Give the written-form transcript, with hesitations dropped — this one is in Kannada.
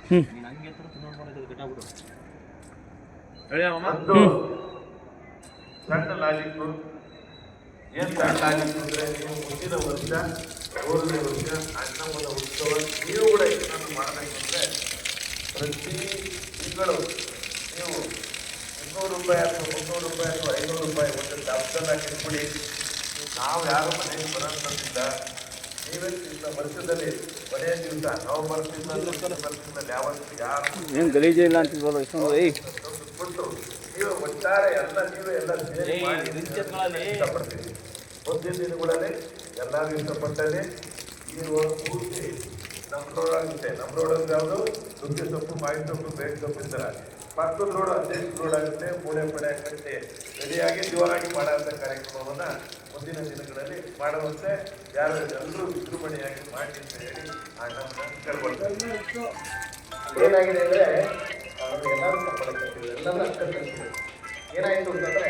ಒಂದು ಸಣ್ಣ ಲಾಜಿಕ್ಕು. ಏನು ಸಣ್ಣ ಲಾಜಿಕ್ ಅಂದರೆ, ನೀವು ಮುಂದಿನ ವರ್ಷ 3ನೇ ವರ್ಷ ಅಣ್ಣಮ್ಮನ ಉತ್ಸವ ನೀವು ಕೂಡ ಏನಾದರೂ ಮಾಡಬೇಕಂದ್ರೆ ಪ್ರತಿ ತಿಂಗಳು ನೀವು 200 ರೂಪಾಯಿ ಅಥವಾ 300 ರೂಪಾಯಿ ಅಥವಾ 500 ರೂಪಾಯಿ ಒಂದು ಡಬ್ಬನ್ನು ಹಾಕಿಟ್ಬಿಡಿ. ನಾವು ಯಾರು ಮನೆಗೆ ಬರೋಂಥದ್ದಿಲ್ಲ. ನೀವೇ ವರ್ಷದಲ್ಲಿ ಕೊನೆಯ ದಿವಸ ನವೆಂಬರ್ ತಿಂಗಳಲ್ಲಿ ಯಾವತ್ತು ಯಾರು ಏನು ಗಲೀಜೆ ಇಲ್ಲ ಅಂತಿಲ್ವಲ್ಲ ಕೊಟ್ಟು ನೀವು ಒಟ್ಟಾರೆ ನೀವೇ ಎಲ್ಲ ಸೇರಿ ಮಾಡಿ ಇಷ್ಟಪಡ್ತೀವಿ. ಮುಂದಿನ ದಿನಗಳಲ್ಲಿ ಎಲ್ಲರೂ ಇಷ್ಟಪಟ್ಟಲ್ಲಿ ಈ ರೋಡ್ ಪೂರ್ತಿ ನಮ್ಮ ರೋಡ್ ಆಗುತ್ತೆ. ನಮ್ಮ ರೋಡ್ ಅಂದ್ರೆ ಯಾವುದು? ನುಗ್ಗೆ ಸೊಪ್ಪು, ಮಾವಿನ ಸೊಪ್ಪು, ಬೇಳೆ ಸೊಪ್ಪು ಇದ್ದಾರೆ. ಪಕ್ಕದ ರೋಡ್ 15 ರೋಡ್ ಆಗುತ್ತೆ. ಮೂಳೆ ಪಡೆ ಕಟ್ಟಿ ರೆಡಿಯಾಗಿ ಜೋರಾಗಿ ಮಾಡುವಂಥ ಕಾರ್ಯಕ್ರಮವನ್ನು ಮುಂದಿನ ದಿನಗಳಲ್ಲಿ ಮಾಡುವಂತೆ ಯಾರು ಎಲ್ಲರೂ ವಿಜೃಂಭಣೆಯಾಗಿ ಮಾಡಿ ಅಂತ ಹೇಳಿ ಆ ನಮ್ಮನ್ನ ಕೇಳ್ಕೊಳ್ತಾರೆ. ಏನಾಗಿದೆ ಅಂದರೆ ಎಲ್ಲರೂ ಎಲ್ಲರೂ ಅಷ್ಟೇ ಏನಾಯಿತು ಅಂತಂದರೆ